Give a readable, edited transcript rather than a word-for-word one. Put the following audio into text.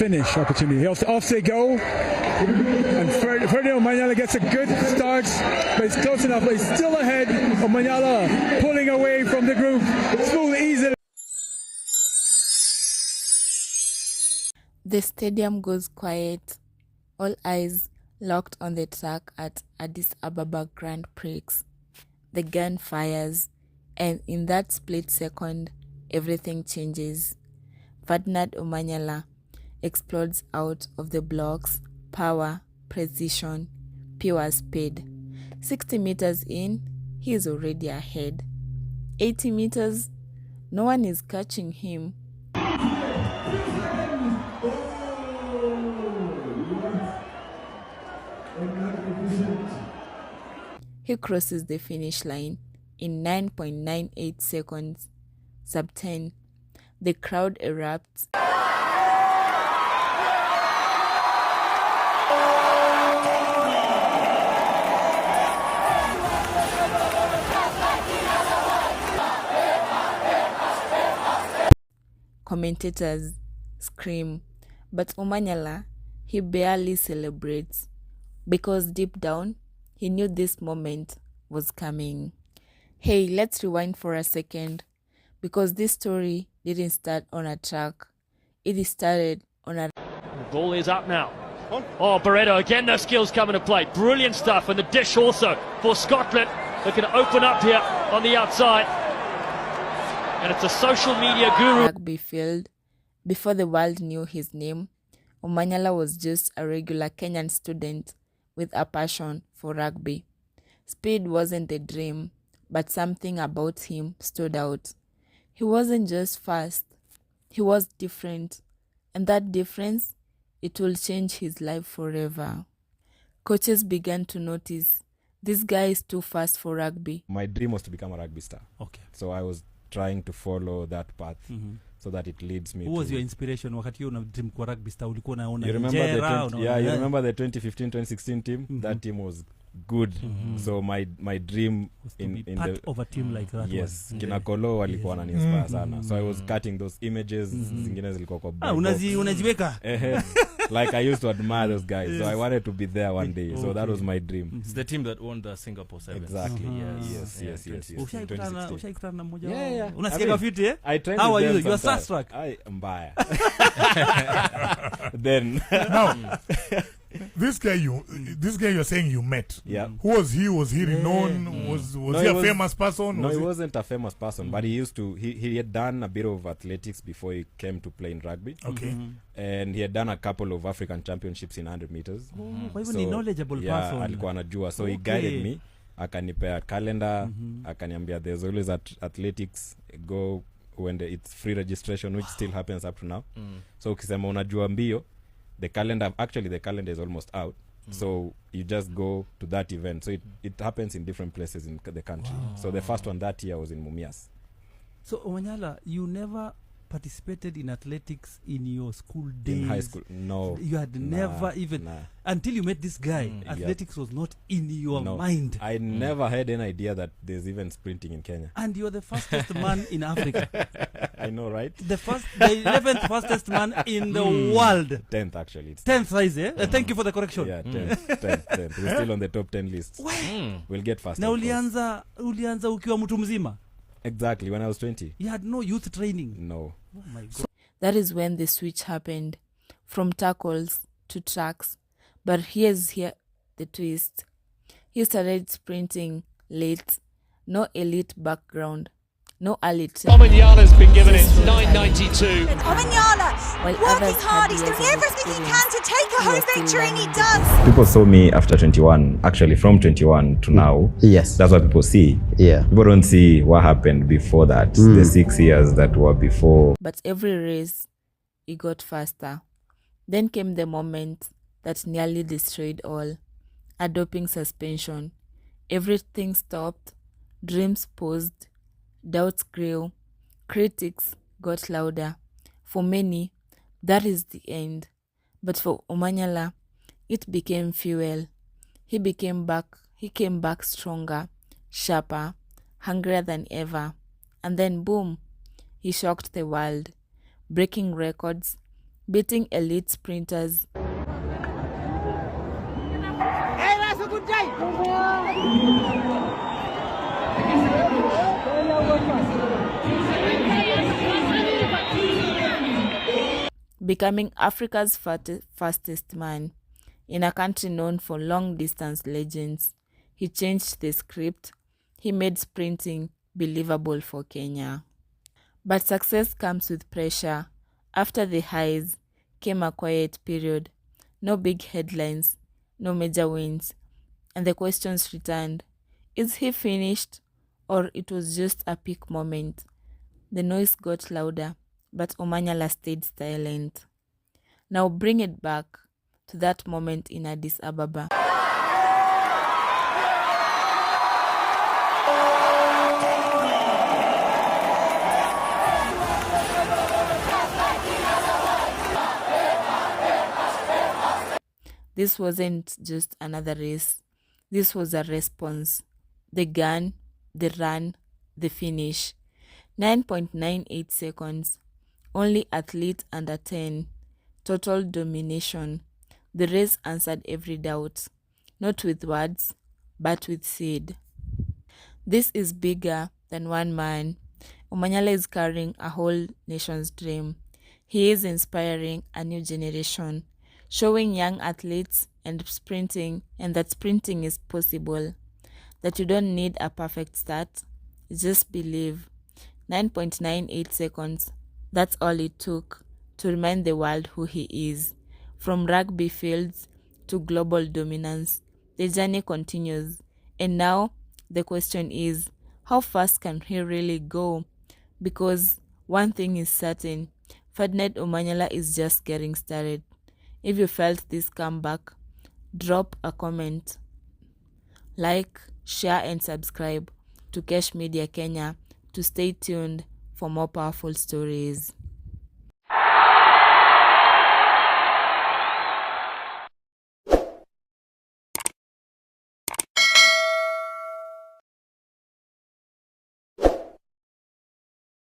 finish opportunity. Off they go. And Ferdinand Omanyala gets a good start, but it's close enough. But he's still ahead. Omanyala pulling away from the group. Smooth, easy. The stadium goes quiet. All eyes locked on the track at Addis Ababa Grand Prix. The gun fires, and in that split second, everything changes. Ferdinand Omanyala explodes out of the blocks. Power, precision, pure speed. 60 meters in, he is already ahead. 80 meters, no one is catching him. He crosses the finish line in 9.98 seconds. Sub 10. The crowd erupts. Commentators scream, but Omanyala, he barely celebrates, because deep down, he knew this moment was coming. Hey, let's rewind for a second, because this story didn't start on a track. It started on a... The ball is up now. Oh, Barreto, again, those skills come into play. Brilliant stuff, and the dish also for Scotland. They're going to open up here on the outside. And it's a social media guru. Rugby field. Before the world knew his name, Omanyala was just a regular Kenyan student with a passion for rugby. Speed wasn't a dream, but something about him stood out. He wasn't just fast, he was different. And that difference, it will change his life forever. Coaches began to notice, this guy is too fast for rugby. My dream was to become a rugby star. Okay. So I was trying to follow that path so that it leads me Who to... was your inspiration wakati una dream kwa rugby star? Ulikuwa unaona You remember the Njera, 20, yeah, you remember the 2015-2016 team? That team was good. So my dream was to in be in part the of a team like that. yes, one. kina Kolo walikuwa wananiinspire sana. So I was cutting those images, zingine zilikuwa kwa unajiweka. like I used to admire those guys. So I wanted to be there one day. So that was my dream. It's the team that won the Singapore Sevens. Exactly. Yes. Yes. Ushaikutana na mmoja wao? Yeah. Unasikia fiti eh? I trained How with are them you? You are sometimes. starstruck. I mbaya. Then Now, this guy you're saying you met. yeah. Who was he? Was he renowned? Was No, he a he was- famous person? No, Was he wasn't a famous person, but he used to. He had done a bit of athletics before he came to play in rugby, Okay. and he had done a couple of African championships in 100 meters. Kwa hivyo ni knowledgeable yeah, person. alikuwa anajua. So he Okay. guided me, akanipea calendar, akaniambia there's always athletics, go when it's free registration, which still happens up to now. So ukisema unajua mbio, the calendar is almost out. So you just go to that event. So it happens in different places in the country. So the first one that year was in Mumias. So Omanyala, you never participated in athletics in your school days? In high school, no. You had never even... Until you met this guy, athletics was not in your mind. I never had any idea that there's even sprinting in Kenya. And you're the fastest man in Africa. I know, right? The 11th fastest man in the world. 10th, actually. It's 10th size, eh? Thank you for the correction. Yeah, 10th. We're still on the top 10 list. We'll get faster. Na ulianza ukiwa mtu mzima? Exactly, when I was 20. You had no youth training? No. Oh my God. That is when the switch happened, from tackles to tracks. But here's the twist. He started sprinting late, no elite background, no early training. Omanyala's been given it 9.92. Omanyala, While working others hard, had he's years doing of everything he experience, can to take a he was home still victory, and he learning. does. People saw me after 21, actually from 21 to now. Yes. That's what people see. Yeah. People don't see what happened before that, the 6 years that were before. But every race, it got faster. Then came the moment that nearly destroyed all. A doping suspension. Everything stopped. Dreams paused. Doubts grew. Critics got louder. For many, that is the end. But for Omanyala, it became fuel. He came back stronger, sharper, hungrier than ever. And then boom, he shocked the world, breaking records, beating elite sprinters. Becoming Africa's fastest man. In a country known for long-distance legends, he changed the script. He made sprinting believable for Kenya. But success comes with pressure. After the highs came a quiet period. No big headlines, no major wins. And the questions returned. Is he finished, or it was just a peak moment? The noise got louder, but Omanyala stayed silent. Now bring it back to that moment in Addis Ababa. This wasn't just another race. This was a response. The gun, the run, the finish. 9.98 seconds. Only athlete under 10. Total domination. The race answered every doubt. Not with words, but with seed. This is bigger than one man. Omanyala is carrying a whole nation's dream. He is inspiring a new generation, showing young athletes and that sprinting is possible, that you don't need a perfect start, just believe. 9.98 seconds, that's all it took to remind the world who he is. From rugby fields to global dominance, the journey continues. And now the question is, how fast can he really go? Because one thing is certain, Ferdinand Omanyala is just getting started. If you felt this comeback, drop a comment, like, share and subscribe to Cash Media Kenya to stay tuned for more powerful stories.